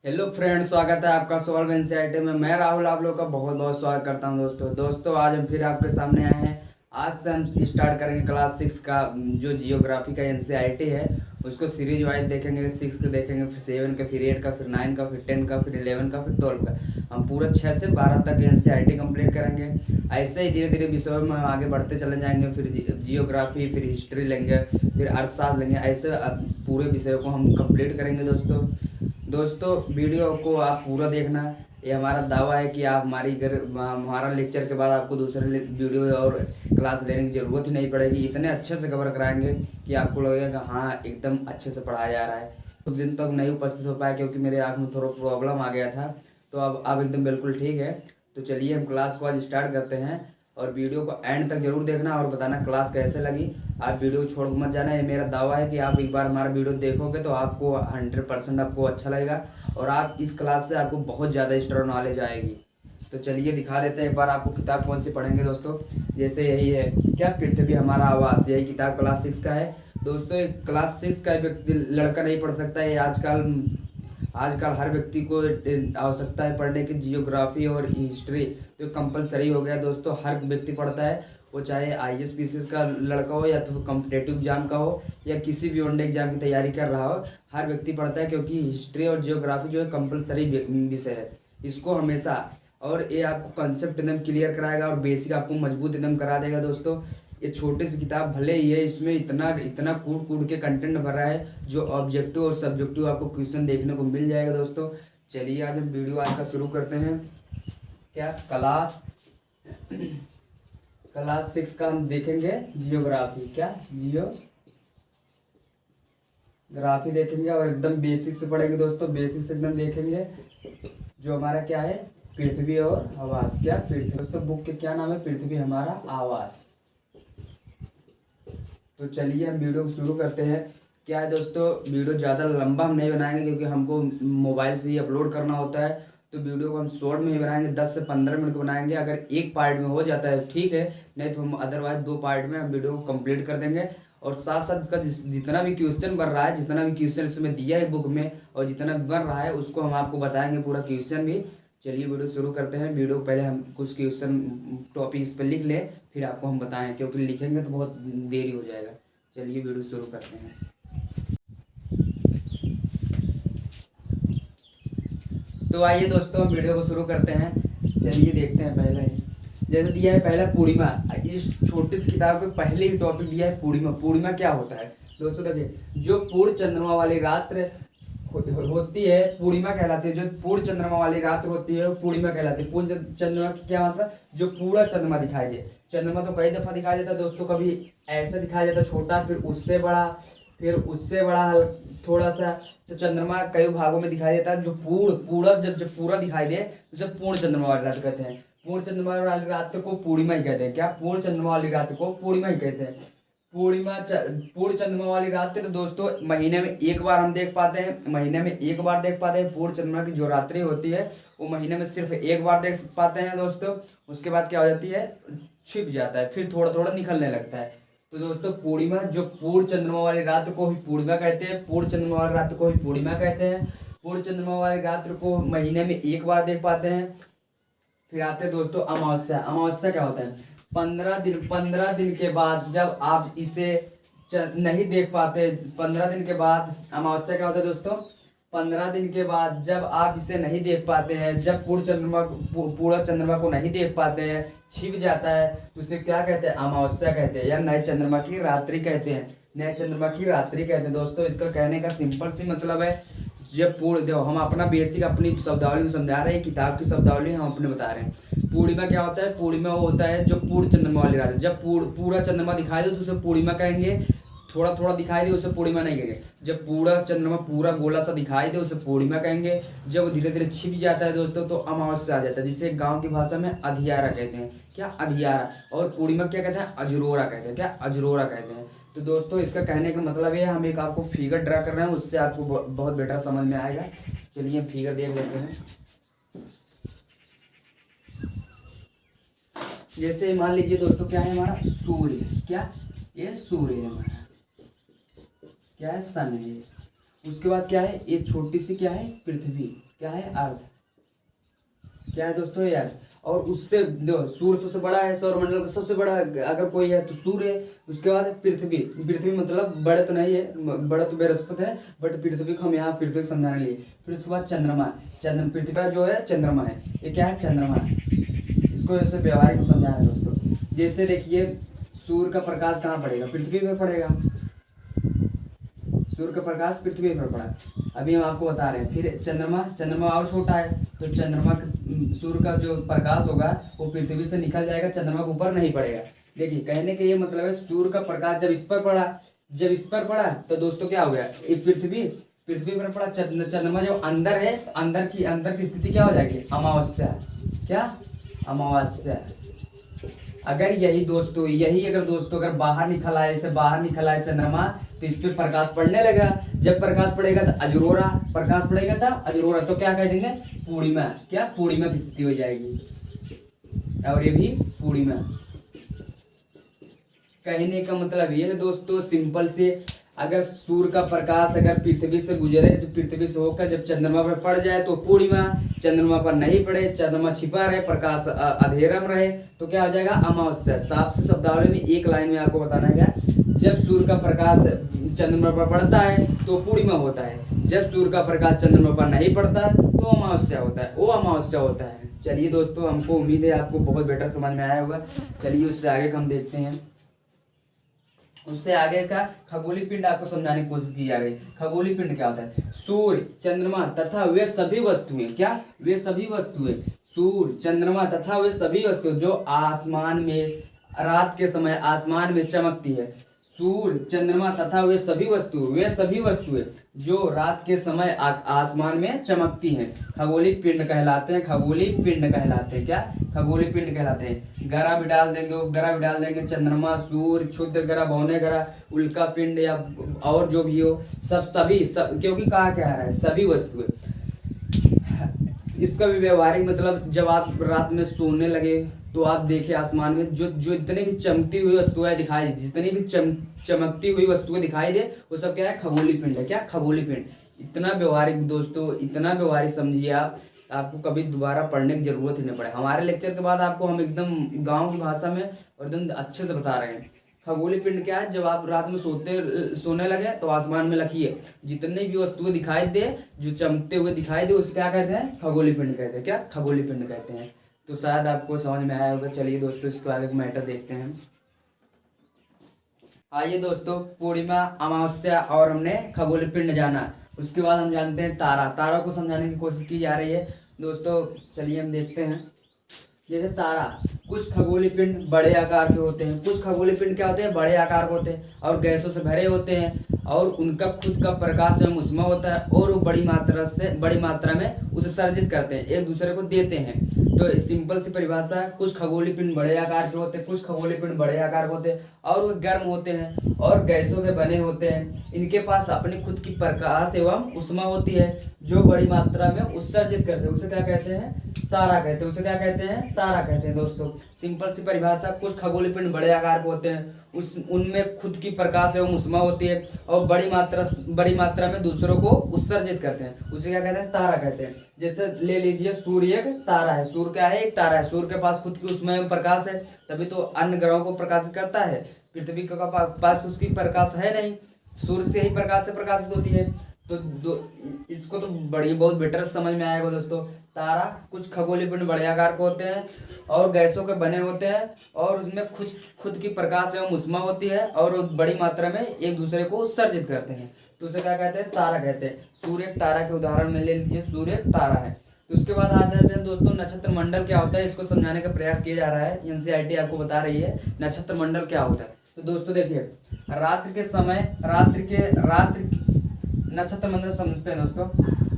Hello friend, स्वागत है आपका सोल्व एनसीईआरटी में। मैं राहुल आप लोग का बहुत बहुत स्वागत करता हूं। दोस्तों आज हम फिर आपके सामने आए हैं। आज से हम स्टार्ट करेंगे क्लास 6 का जो जियोग्राफी का एनसीईआरटी है उसको सीरीज वाइज देखेंगे। 6 का देखेंगे, फिर 7 का, फिर 8 का, फिर 9 का, फिर 10 का, फिर 11 का, फिर 12 का। हम पूरा 6 से 12 तक एनसीईआरटी कंप्लीट करेंगे। ऐसे ही धीरे धीरे विषयों में हम आगे बढ़ते चले जाएंगे। फिर जियोग्राफी, फिर हिस्ट्री लेंगे, फिर अर्थशास्त्र लेंगे। ऐसे पूरे विषयों को हम कंप्लीट करेंगे। दोस्तों वीडियो को आप पूरा देखना। ये हमारा दावा है कि आप हमारा लेक्चर के बाद आपको दूसरे वीडियो और क्लास लेने की ज़रूरत ही नहीं पड़ेगी। इतने अच्छे से कवर कराएंगे कि आपको लगेगा हाँ एकदम अच्छे से पढ़ाया जा रहा है। कुछ दिन तक नहीं उपस्थित हो पाया क्योंकि मेरे आँख में थोड़ा प्रॉब्लम आ गया था, तो अब एकदम बिल्कुल ठीक है। तो चलिए हम क्लास को आज स्टार्ट करते हैं और वीडियो को एंड तक जरूर देखना और बताना क्लास कैसे लगी। आप वीडियो को छोड़ मत जाना। ये मेरा दावा है कि आप एक बार हमारा वीडियो देखोगे तो आपको 100% आपको अच्छा लगेगा और आप इस क्लास से आपको बहुत ज़्यादा एक्स्ट्रा नॉलेज आएगी। तो चलिए दिखा देते हैं एक बार आपको किताब कौन सी पढ़ेंगे दोस्तों। जैसे यही है क्या, पृथ्वी हमारा आवास, यही किताब क्लास 6 का है। दोस्तों क्लास 6 का व्यक्ति लड़का नहीं पढ़ सकता है। आजकल हर व्यक्ति को आवश्यकता है पढ़ने की। जियोग्राफी और हिस्ट्री तो कंपलसरी हो गया है दोस्तों, हर व्यक्ति पढ़ता है। वो चाहे आईएएस पीसीएस का लड़का हो या तो कॉम्पिटेटिव एग्जाम का हो या किसी भी वनडे एग्जाम की तैयारी कर रहा हो, हर व्यक्ति पढ़ता है क्योंकि हिस्ट्री और जियोग्राफी जो है कंपलसरी विषय है। इसको हमेशा, और ये आपको कंसेप्ट एकदम क्लियर कराएगा और बेसिक आपको मजबूत एकदम करा देगा दोस्तों। ये छोटी सी किताब भले ही है, इसमें इतना इतना कूट कूट के कंटेंट भरा है जो ऑब्जेक्टिव और सब्जेक्टिव आपको क्वेश्चन देखने को मिल जाएगा दोस्तों। चलिए आज हम वीडियो आज का शुरू करते हैं। क्या क्लास 6 का हम देखेंगे जियोग्राफी। क्या जियोग्राफी देखेंगे और एकदम बेसिक से पढ़ेंगे दोस्तों, बेसिक से एकदम देखेंगे। जो हमारा क्या है, पृथ्वी और आवास। क्या पृथ्वी, दोस्तों बुक के क्या नाम है, पृथ्वी हमारा आवास। तो चलिए हम वीडियो को शुरू करते हैं। क्या है दोस्तों, वीडियो ज़्यादा लंबा हम नहीं बनाएंगे क्योंकि हमको मोबाइल से ही अपलोड करना होता है। तो वीडियो को हम शॉर्ट में ही बनाएंगे, 10 से 15 मिनट को बनाएंगे। अगर एक पार्ट में हो जाता है ठीक है, नहीं तो हम अदरवाइज 2 पार्ट में हम वीडियो को कंप्लीट कर देंगे। और साथ साथ का जितना भी क्वेश्चन बन रहा है, जितना भी क्वेश्चन इसमें दिया है बुक में और जितना भी बन रहा है उसको हम आपको बताएंगे पूरा क्वेश्चन भी। चलिए वीडियो शुरू करते हैं। वीडियो पहले हम कुछ क्वेश्चन टॉपिक इस पर लिख लें, फिर आपको हम बताएं क्योंकि लिखेंगे तो बहुत देरी हो जाएगा। चलिए वीडियो शुरू करते हैं। तो आइए दोस्तों हम वीडियो को शुरू करते हैं। चलिए देखते हैं। पहले जैसे दिया है, पहला पूर्णिमा। इस छोटी सी किताब के पहले ही टॉपिक दिया है पूर्णिमा। पूर्णिमा क्या होता है दोस्तों, देखिए जो पूर्ण चंद्रमा वाली रात्र होती है पूर्णिमा कहलाती है। जो पूर्ण चंद्रमा वाली रात्र होती है वो पूर्णिमा कहलाती है। पूर्ण चंद्रमा की क्या मतलब, जो पूरा चंद्रमा दिखाई दे। चंद्रमा तो कई दफा दिखाई देता है दोस्तों, कभी ऐसे दिखाई देता छोटा, फिर उससे बड़ा, फिर उससे बड़ा थोड़ा सा। तो चंद्रमा कई भागों में दिखाई देता है। जो पूरा जब पूरा दिखाई दे उसे पूर्ण चंद्रमा वाली रात कहते हैं। पूर्ण चंद्रमा वाली रात को पूर्णिमा ही कहते हैं। क्या, पूर्ण चंद्रमा वाली रात को पूर्णिमा ही कहते हैं। पूर्ण चंद्रमा वाली रात तो दोस्तों महीने में एक बार हम देख पाते हैं। महीने में एक बार देख पाते हैं। पूर्ण चंद्रमा की जो रात्रि होती है वो महीने में सिर्फ एक बार देख पाते हैं दोस्तों। उसके बाद क्या हो जाती है, छिप जाता है, फिर थोड़ा थोड़ा निकलने लगता है। तो दोस्तों पूर्णिमा, जो पूर्ण चंद्रमा वाली रात को ही पूर्णिमा कहते हैं। पूर्ण चंद्रमा वाली रात को ही पूर्णिमा कहते हैं। पूर्ण चंद्रमा वाली रात को महीने में एक बार देख पाते हैं। फिर आते हैं दोस्तों अमावस्या। अमावस्या क्या होता है, 15 दिन के बाद जब आप इसे नहीं देख पाते। 15 दिन के बाद अमावस्या क्या होता है दोस्तों, 15 दिन के बाद जब आप इसे नहीं देख पाते हैं, जब पूरा चंद्रमा को नहीं देख पाते हैं, छिप जाता है, तो उसे क्या कहते हैं, अमावस्या कहते हैं या नए चंद्रमा की रात्रि कहते हैं। नए चंद्रमा की रात्रि कहते हैं दोस्तों। इसका कहने का सिंपल सी मतलब है, जब देखो हम अपना बेसिक अपनी शब्दावली में समझा रहे हैं, किताब की शब्दावली हम अपने बता रहे हैं। पूर्णिमा क्या होता है, पूर्णिमा वो होता है जो पूर्ण चंद्रमा वाली रात है। जब पूरा चंद्रमा दिखाई दे तो उसे पूर्णिमा कहेंगे। थोड़ा थोड़ा दिखाई दे उसे पूर्णिमा नहीं कहेंगे। जब पूरा चंद्रमा पूरा गोला सा दिखाई दे उसे पूर्णिमा कहेंगे। जब वो धीरे धीरे छिप जाता है दोस्तों तो अमावस्या आ जाता है, जिसे गांव की भाषा में अधियारा कहते हैं। क्या, अधियारा। और पूर्णिमा क्या कहते हैं, अजरोरा कहते हैं। क्या, अजरोरा कहते हैं। तो दोस्तों इसका कहने का मतलब ये, हम एक आपको फिगर ड्रा कर रहे हैं, उससे आपको बहुत बेटर समझ में आएगा। चलिए फिगर देख लेते हैं। जैसे मान लीजिए दोस्तों क्या है हमारा, सूर्य। क्या, ये सूर्य है हमारा। क्या है, सन है। उसके बाद क्या है, एक छोटी सी क्या है, पृथ्वी। क्या है? अर्थ। क्या है दोस्तों? ये अर्थ। और उससे सूर्य सबसे बड़ा है, सौरमंडल का सबसे बड़ा अगर कोई है तो सूर्य है। उसके बाद पृथ्वी। पृथ्वी मतलब बड़े तो नहीं है, बड़ा तो बृहस्पति है, बट पृथ्वी को हम यहाँ पृथ्वी समझाने लिए। फिर उसके बाद चंद्रमा। पृथ्वी का जो है चंद्रमा है, ये क्या है? चंद्रमा। इसको ऐसे व्यवहारिक में समझा रहे हैं दोस्तों। जैसे देखिए सूर्य का प्रकाश कहाँ पड़ेगा? पृथ्वी पर पड़ेगा। सूर्य का प्रकाश पृथ्वी पर पड़ा, अभी हम आपको बता रहे हैं। फिर चंद्रमा और छोटा है, तो सूर्य का जो प्रकाश होगा वो पृथ्वी से निकल जाएगा, चंद्रमा के ऊपर नहीं पड़ेगा। देखिए कहने का ये मतलब है सूर्य का प्रकाश जब इस पर पड़ा तो दोस्तों क्या हो गया? ये पृथ्वी पर पड़ा। चंद्रमा जब अंदर है तो अंदर की स्थिति क्या हो जाएगी? अमावस्या। क्या? अमावस्या। अगर दोस्तों अगर बाहर निकल आए चंद्रमा, तो इस पे प्रकाश पड़ने लगा। जब प्रकाश पड़ेगा तो अजरोरा, तो क्या कह देंगे? पूर्णिमा। क्या? पूर्णिमा की स्थिति हो जाएगी, और ये भी पूर्णिमा। कहने का मतलब ये है दोस्तों सिंपल से, अगर सूर्य का प्रकाश अगर पृथ्वी से गुजरे तो पृथ्वी से होकर जब चंद्रमा पर पड़ जाए तो पूर्णिमा, चंद्रमा पर नहीं पड़े, चंद्रमा छिपा रहे, प्रकाश अंधेरा में रहे, तो क्या हो जाएगा? अमावस्या। साफ से शब्दावली में एक लाइन में आपको बताना है, जब सूर्य का प्रकाश चंद्रमा पर पड़ता है तो पूर्णिमा होता है, जब सूर्य का प्रकाश चंद्रमा पर नहीं पड़ता तो अमावस्या होता है, वो अमावस्या होता है। चलिए दोस्तों, हमको उम्मीद है आपको बहुत बेटर समझ में आया होगा। चलिए उससे आगे हम देखते हैं। उससे आगे का खगोलीय पिंड आपको समझाने की कोशिश की जा रही है। खगोलीय पिंड क्या होता है? सूर्य, चंद्रमा तथा वे सभी वस्तुएं। क्या? वे सभी वस्तुएं। सूर्य, चंद्रमा तथा वे सभी वस्तुएं जो आसमान में रात के समय आसमान में चमकती है। सूर्य, चंद्रमा तथा वे सभी वस्तुएं जो रात के समय आसमान में चमकती हैं, खगोलीय पिंड कहलाते हैं। क्या? खगोलीय पिंड कहलाते हैं। ग्रह भी डाल देंगे, चंद्रमा, सूर्य, क्षुद्र ग्रह, भौने ग्रह, उल्का पिंड या और जो भी हो, सब क्योंकि कहा क्या है? सभी वस्तुएं। इसका भी व्यवहारिक मतलब, जब आप रात में सोने लगे तो आप देखे आसमान में जो जितने भी चमकती हुई वस्तुएं दिखाई दे, जितनी भी चमकती हुई वस्तुएं दिखाई दे, वो सब क्या है? खगोलीय पिंड है। क्या? खगोलीय पिंड। इतना व्यवहारिक दोस्तों, इतना व्यवहारिक समझिए आपको कभी दोबारा पढ़ने की जरूरत ही नहीं पड़े। हमारे लेक्चर के बाद आपको हम एकदम गाँव की भाषा में और एकदम अच्छे से बता रहे हैं। खगोलीय पिंड क्या है? जब आप रात में सोने लगे तो आसमान में लिखिए जितनी भी वस्तुएं दिखाई दे, जो चमकते हुए दिखाई दे, उसे क्या कहते हैं? खगोलीय पिंड कहते हैं। क्या? खगोलीय पिंड कहते हैं। तो शायद आपको समझ में आया होगा। चलिए दोस्तों, इसको आगे मैटर देखते हैं। आइए दोस्तों, पूर्णिमा, अमावस्या और हमने खगोलीय पिंड जाना। उसके बाद हम जानते हैं तारा को समझाने की कोशिश की जा रही है दोस्तों। चलिए हम देखते हैं। जैसे तारा, कुछ खगोलीय पिंड बड़े आकार के होते हैं, कुछ खगोलीय पिंड क्या होते हैं? बड़े आकार के होते हैं और गैसों से भरे होते हैं, और उनका खुद का प्रकाश एवं उष्मा होता है, और वो बड़ी मात्रा में उत्सर्जित करते हैं, एक दूसरे को देते हैं। तो सिंपल सी परिभाषा, कुछ खगोलीय पिंड बड़े आकार के होते हैं, कुछ खगोलीय पिंड बड़े आकार के होते हैं, और वो गर्म होते हैं और गैसों के बने होते हैं। इनके पास अपनी खुद की प्रकाश एवं उष्मा होती है जो बड़ी मात्रा में उत्सर्जित करते हैं। उसे क्या कहते हैं? तारा कहते हैं। उसे क्या कहते हैं? तारा कहते हैं दोस्तों। सिंपल सी परिभाषा, कुछ खगोलीय पिंड बड़े आकार के होते हैं, उनमें खुद की प्रकाश एवं उष्मा होती है और बड़ी मात्रा में दूसरों को उत्सर्जित करते हैं, उसे क्या कहते हैं? तारा कहते हैं। जैसे ले लीजिए, सूर्य एक तारा है। सूर्य क्या है? एक तारा है। सूर्य के पास खुद की उष्मा एवं प्रकाश है, तभी तो अन्य ग्रहों को प्रकाशित करता है। पृथ्वी के पास उसकी प्रकाश है नहीं, सूर्य से ही प्रकाश से प्रकाशित होती है। तो इसको तो बहुत बेटर समझ में आएगा दोस्तों। तारा, कुछ खगोलीय पिंड बड़े आकार के होते हैं और गैसों के बने होते हैं, और उसमें खुद की प्रकाश एवं उष्मा होती है, और बड़ी मात्रा में एक दूसरे को उत्सर्जित करते हैं, तो उसे क्या कहते हैं? तारा कहते हैं। सूर्य एक तारा के उदाहरण में ले लीजिए, सूर्य एक तारा है। उसके बाद आ जाते हैं दोस्तों, नक्षत्र मंडल क्या होता है, इसको समझाने का प्रयास किया जा रहा है। एनसीईआरटी आपको बता रही है नक्षत्र मंडल क्या होता है। तो दोस्तों देखिए, रात्रि के समय नक्षत्र मंडल समझते हैं दोस्तों।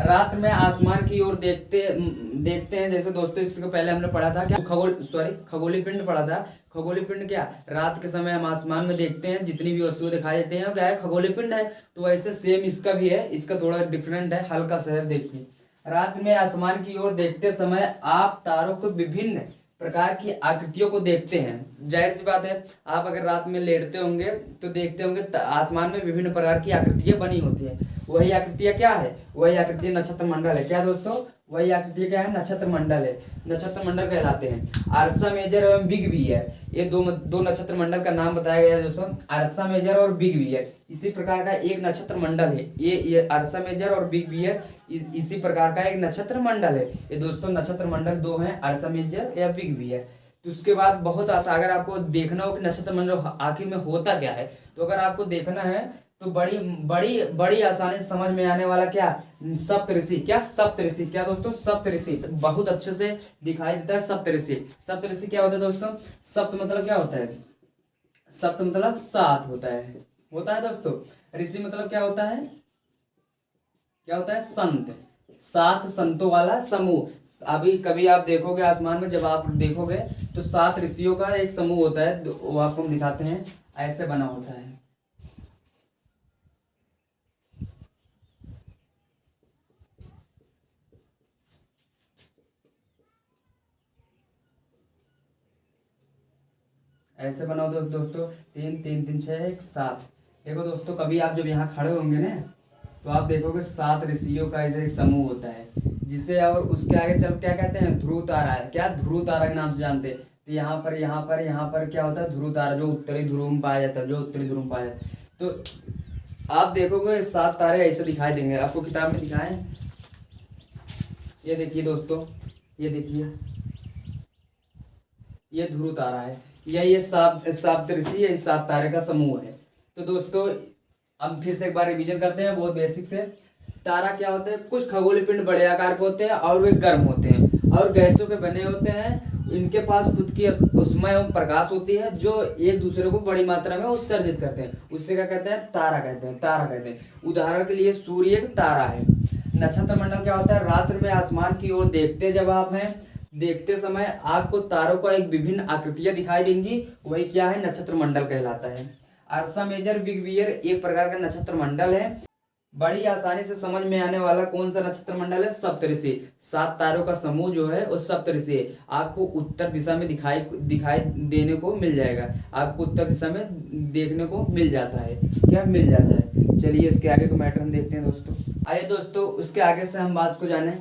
रात में आसमान की ओर देखते हैं। जैसे दोस्तों इसके पहले हमने पढ़ा था क्या, खगोलीय पिंड पढ़ा था। खगोलीय पिंड क्या, रात के समय हम आसमान में देखते हैं, जितनी भी वस्तुएं दिखाई देते हैं क्या है? खगोलीय पिंड है। तो वैसे सेम इसका भी है, इसका थोड़ा डिफरेंट है, हल्का सा है। देखिए, रात में आसमान की ओर देखते समय आप तारों को विभिन्न प्रकार की आकृतियों को देखते हैं। जाहिर सी बात है, आप अगर रात में लेटते होंगे तो देखते होंगे आसमान में विभिन्न प्रकार की आकृतियां बनी होती है। वही आकृतियां क्या है? वही आकृतियां नक्षत्र मंडल है। क्या दोस्तों? वही आकृति क्या है, नक्षत्र मंडल है, नक्षत्र मंडल कहलाते हैं। अर्सा मेजर एवं बिग बियर, ये दो नक्षत्र मंडल का नाम बताया गया है दोस्तों, अर्सा मेजर और बिग बियर। इसी प्रकार का एक नक्षत्र मंडल है ये अर्सा मेजर और बिग बियर, इसी प्रकार का एक नक्षत्र मंडल है ये दोस्तों। नक्षत्र मंडल दो हैं, अर्सा मेजर या बिग बियर। तो उसके बाद बहुत आसान, अगर आपको देखना हो कि नक्षत्र मंडल आखिर में होता क्या है, तो अगर आपको देखना है तो बड़ी बड़ी बड़ी आसानी से समझ में आने वाला क्या, सप्तऋषि। क्या सप्तऋषि, क्या दोस्तों, सप्तऋषि बहुत अच्छे से दिखाई देता है। सप्तऋषि, सप्तऋषि क्या होता है दोस्तों, सप्त मतलब क्या होता है, सप्त मतलब सात होता है दोस्तों। ऋषि मतलब क्या होता है, क्या होता है, संत, सात संतों वाला समूह। अभी कभी आप देखोगे आसमान में, जब आप देखोगे तो सात ऋषियों का एक समूह होता है, वो आपको हम दिखाते हैं, ऐसे बना होता है। ऐसे बनाओ दोस्तों, 3 3 3 6 1 7। देखो दोस्तों, कभी आप जब यहाँ खड़े होंगे ना, तो आप देखोगे सात ऋषियों का ऐसे एक समूह होता है, जिसे और उसके आगे चल क्या कहते हैं, ध्रुव तारा है। क्या ध्रुव तारा के नाम से जानते हैं। तो यहाँ पर क्या होता है, ध्रुव तारा, जो उत्तरी ध्रुव में पाया जाता है, तो आप देखोगे सात तारे ऐसे दिखाई देंगे, आपको किताब में दिखाएं। ये देखिए दोस्तों, ये देखिए, ये ध्रुव तारा है, या ये सात ऋषि, ये सात तारे का समूह है। तो दोस्तों हम फिर से एक बार रिवीजन करते हैं बहुत बेसिक से। तारा क्या होते हैं, कुछ खगोलीय पिंड बड़े आकार के होते हैं और वे गर्म होते हैं और गैसों के बने होते हैं। इनके पास खुद की ऊष्मा एवं प्रकाश होती है, जो एक दूसरे को बड़ी मात्रा में उत्सर्जित करते हैं। उससे क्या कहते हैं, तारा कहते हैं। उदाहरण के लिए सूर्य एक तारा है। नक्षत्र मंडल क्या होता है, रात्रि में आसमान की ओर देखते समय आपको तारों का एक विभिन्न आकृतियां दिखाई देंगी, वही क्या है, नक्षत्र मंडल कहलाता है। अर्सा मेजर बिग बियर एक प्रकार का नक्षत्र मंडल है। बड़ी आसानी से समझ में आने वाला कौन सा नक्षत्र मंडल है, सप्तऋषि। सात तारों का समूह जो है वो सप्तऋषि है। आपको उत्तर दिशा में दिखाई देने को मिल जाएगा, आपको उत्तर दिशा में देखने को मिल जाता है। क्या मिल जाता है। चलिए इसके आगे को मैटर हम देखते हैं दोस्तों। आइए दोस्तों उसके आगे से हम बात को जाने।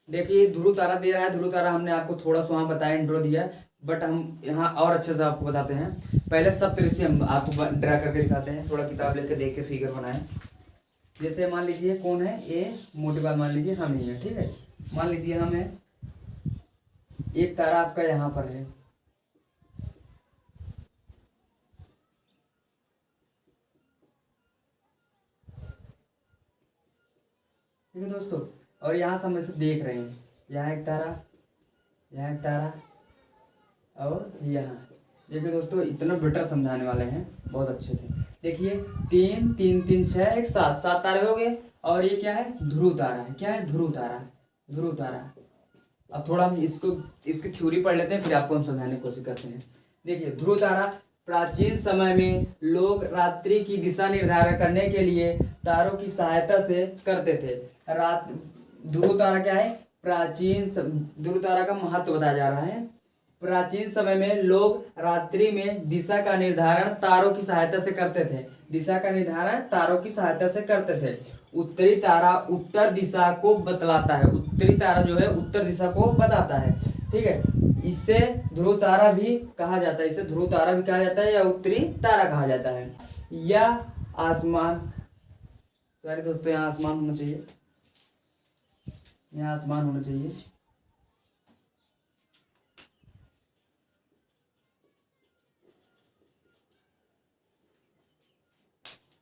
देखिए ध्रुव तारा दे रहा है, ध्रुव तारा हमने आपको थोड़ा सा वहाँ बताया, इंट्रो दिया, बट हम यहाँ और अच्छे से आपको बताते हैं। पहले सप्तऋषि हम आपको ड्रा करके दिखाते हैं, थोड़ा किताब लेके देख के फिगर बनाएं। जैसे मान लीजिए कौन है, ये मोटी बात मान लीजिए हम ही है, ठीक है। मान लीजिए हम है, एक तारा आपका यहाँ पर है, ठीक है दोस्तों, और यहाँ से हम इसे देख रहे हैं, यहाँ एक तारा, यहाँ एक तारा और यहाँ। देखिए दोस्तों इतना बेटर समझाने वाले हैं बहुत अच्छे से। देखिए 3 3 3 6 1 7, 7 तारे हो गए। और ये क्या है, ध्रुव तारा है। क्या है, ध्रुव तारा। अब थोड़ा हम इसकी थ्योरी पढ़ लेते हैं, फिर आपको हम समझाने की कोशिश करते हैं। देखिए ध्रुव तारा, प्राचीन समय में लोग रात्रि की दिशा निर्धारण करने के लिए तारों की सहायता से करते थे। ध्रुव तारा क्या है, ध्रुव तारा का महत्व बताया जा रहा है। प्राचीन समय में लोग रात्रि में दिशा का निर्धारण तारों की सहायता से करते थे। उत्तरी तारा उत्तर दिशा को बतलाता है, उत्तरी तारा जो है उत्तर दिशा को बताता है, ठीक है। इसे ध्रुव तारा भी कहा जाता है, या उत्तरी तारा कहा जाता है। या आसमान, सॉरी दोस्तों यहाँ आसमान होना चाहिए,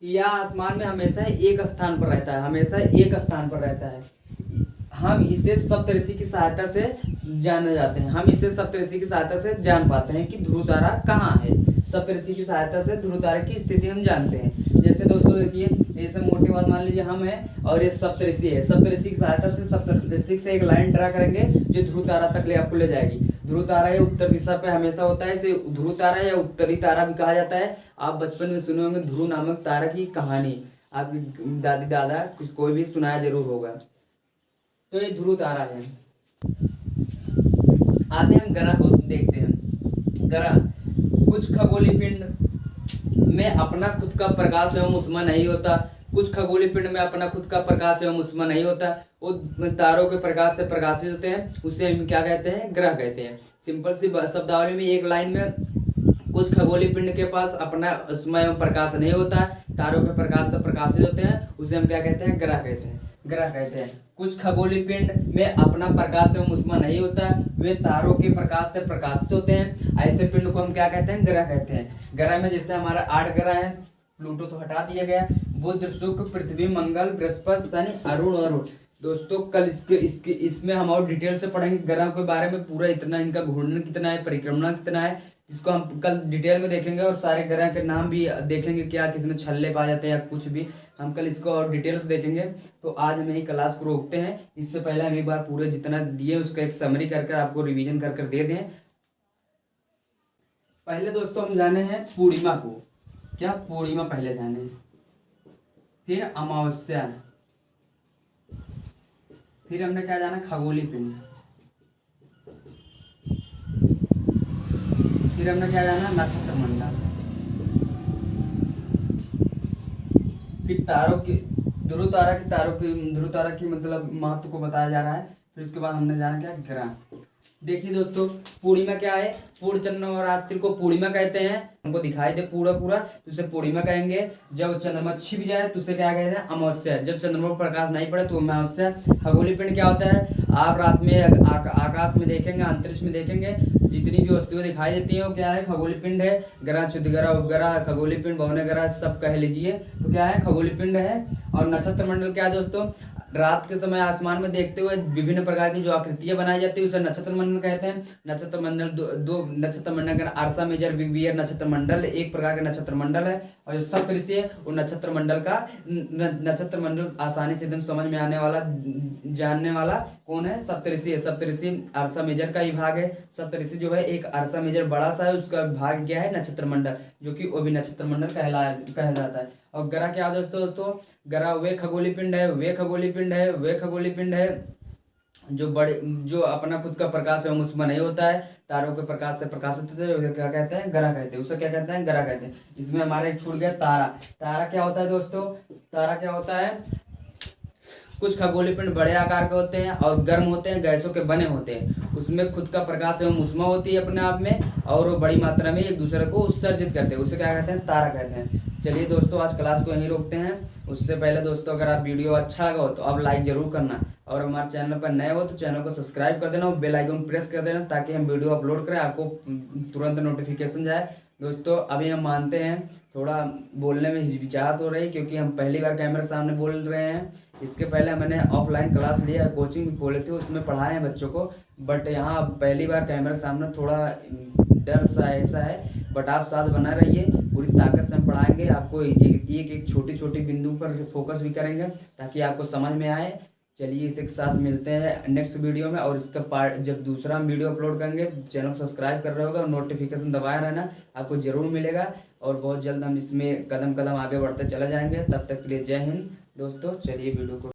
यह आसमान में हमेशा एक स्थान पर रहता है, हम इसे सप्तऋषि की सहायता से जान पाते हैं कि ध्रुव तारा कहाँ है। सप्तऋषि की सहायता से ध्रुव तारा की स्थिति हम जानते हैं। जैसे दोस्तों देखिए, जैसे मोटी बात मान लीजिए हम हैं और ये सप्तऋषि है, सप्तऋषि की सहायता से सप्तऋषि से एक लाइन ड्रा करेंगे जो ध्रुव तारा तक आपको ले जाएगी। ध्रुव तारा ये उत्तर दिशा पे हमेशा होता है, इसे ध्रुव तारा या उत्तरी तारा भी कहा जाता है। आप बचपन में सुने होंगे ध्रुव नामक तारा की कहानी, आपकी दादी दादा कोई भी सुनाया जरूर होगा। तो ये ध्रुव तारा है। आते हम ग्रह को देखते हैं। ग्रह, कुछ खगोलीय पिंड में अपना खुद का प्रकाश एवं ऊष्मा नहीं होता, कुछ खगोलीय पिंड में अपना खुद का प्रकाश एवं ऊष्मा नहीं होता, वो तारों के प्रकाश से प्रकाशित होते हैं, उसे हम क्या कहते हैं, ग्रह कहते हैं। सिंपल सी शब्दावली में एक लाइन में, कुछ खगोलीय पिंड के पास अपना ऊष्मा एवं प्रकाश नहीं होता है, तारों के प्रकाश से प्रकाशित होते हैं, उसे हम क्या कहते हैं, ग्रह कहते हैं, ग्रह कहते हैं। कुछ खगोलीय पिंड में अपना प्रकाश एवं ऊष्मा नहीं होता है, वे तारों के प्रकाश से प्रकाशित होते हैं, ऐसे पिंड को हम क्या कहते हैं, ग्रह कहते हैं। ग्रह में जैसे हमारा 8 ग्रह है, प्लूटो तो हटा दिया गया, बुध, शुक्र, पृथ्वी, मंगल, बृहस्पति, शनि, अरुण। दोस्तों कल इसमें हम और डिटेल से पढ़ेंगे ग्रह के बारे में, पूरा इतना इनका घूर्णन कितना है, परिक्रमण कितना है, इसको हम कल डिटेल में देखेंगे। और सारे ग्रह के नाम भी देखेंगे, क्या किसमें छल्ले पाए जाते हैं या कुछ भी, हम कल इसको और डिटेल से देखेंगे। तो आज हम यही क्लास को रोकते हैं। इससे पहले हम एक बार पूरे जितना दिए उसका एक समरी कर आपको रिवीजन कर दे दें। पहले दोस्तों हम जाने हैं पूर्णिमा को, क्या पूर्णिमा पहले जाने हैं, फिर अमावस्या, फिर हमने क्या जाना, खगोलीय पिंड, फिर हमने क्या जाना, नक्षत्र मंडल, फिर तारों की ध्रुव तारा की मतलब महत्व को बताया जा रहा है। फिर उसके बाद हमने जाना क्या, ग्रह। देखिए दोस्तों, पूर्णिमा क्या है, पूर्ण चंद्र नवरात्रि को पूर्णिमा कहते हैं। हमको दिखाई दे पूरा तो उसे पूर्णिमा कहेंगे। जब चंद्रमा छिप जाए तो उसे क्या कहते हैं, अमावस्या। जब चंद्रमा पर प्रकाश नहीं पड़े तो अमावस्या। खगोलीय पिंड क्या होता है, आप रात में आकाश में देखेंगे, अंतरिक्ष में देखेंगे, जितनी भी वस्तुएं दिखाई देती हैं वो क्या है, खगोलीय पिंड है। ग्रह, क्षुद्र ग्रह, उपग्रह, खगोलीय पिंड, भवन ग्रह सब कह लीजिए तो क्या है, खगोलीय पिंड है। और नक्षत्र मंडल क्या है दोस्तों, रात के समय आसमान में देखते हुए विभिन्न प्रकार की जो आकृतियां बनाई जाती है उसे नक्षत्र मंडल कहते हैं। नक्षत्र मंडल दो नक्षत्र मंडल का अर्सा मेजर, बिग बियर नक्षत्र मंडल एक प्रकार का नक्षत्र मंडल है। और जो सप्तऋषि है वो नक्षत्र नक्षत्र मंडल आसानी से एकदम समझ में आने वाला, जानने वाला कौन है, सप्तऋषि है। सप्तऋषि अर्सा मेजर का ही भाग है। सप्तऋषि जो है एक अर्सा मेजर बड़ा सा है, उसका भाग क्या है, नक्षत्र मंडल, जो कि वो भी नक्षत्र मंडल कहलाता है। और ग्रह क्या दोस्तों, ग्रह वे खगोलीय पिंड है जो अपना खुद का प्रकाश एवं ऊष्मा नहीं होता है, तारों के प्रकाश से प्रकाशित होते हैं, उसे क्या कहते हैं, ग्रह कहते हैं। उसे क्या कहते हैं, ग्रह कहते हैं। इसमें हमारा एक छूट गया तारा क्या होता है दोस्तों, तारा क्या होता है, कुछ खगोलीय पिंड बड़े आकार के होते हैं और गर्म होते हैं, गैसों के बने होते हैं, उसमें खुद का प्रकाश एवं ऊष्मा होती है अपने आप में, और वो बड़ी मात्रा में एक दूसरे को उत्सर्जित करते हैं, उसे क्या कहते हैं, तारा कहते हैं। चलिए दोस्तों, आज क्लास को यहीं रोकते हैं। उससे पहले दोस्तों, अगर आप वीडियो अच्छा लगा हो तो आप लाइक जरूर करना, और हमारे चैनल पर नए हो तो चैनल को सब्सक्राइब कर देना और बेल आइकन प्रेस कर देना, ताकि हम वीडियो अपलोड करें आपको तुरंत नोटिफिकेशन जाए। दोस्तों अभी हम मानते हैं थोड़ा बोलने में हिचकिचाहट हो रही, क्योंकि हम पहली बार कैमरे सामने बोल रहे हैं। इसके पहले मैंने ऑफलाइन क्लास लिया है, कोचिंग भी खोले थे, उसमें पढ़ाए हैं बच्चों को, बट यहाँ पहली बार कैमरे सामने थोड़ा डर सा ऐसा है। बट आप साथ बना रहिए, पूरी ताकत से हम पढ़ाएंगे आपको, एक छोटी बिंदु पर फोकस भी करेंगे ताकि आपको समझ में आए। चलिए इसी के साथ मिलते हैं नेक्स्ट वीडियो में, और इसका पार्ट जब दूसरा हम वीडियो अपलोड करेंगे, चैनल को सब्सक्राइब कर रहे होगा और नोटिफिकेशन दबाए रहना, आपको जरूर मिलेगा। और बहुत जल्द हम इसमें कदम आगे बढ़ते चले जाएंगे। तब तक के लिए जय हिंद दोस्तों। चलिए वीडियो को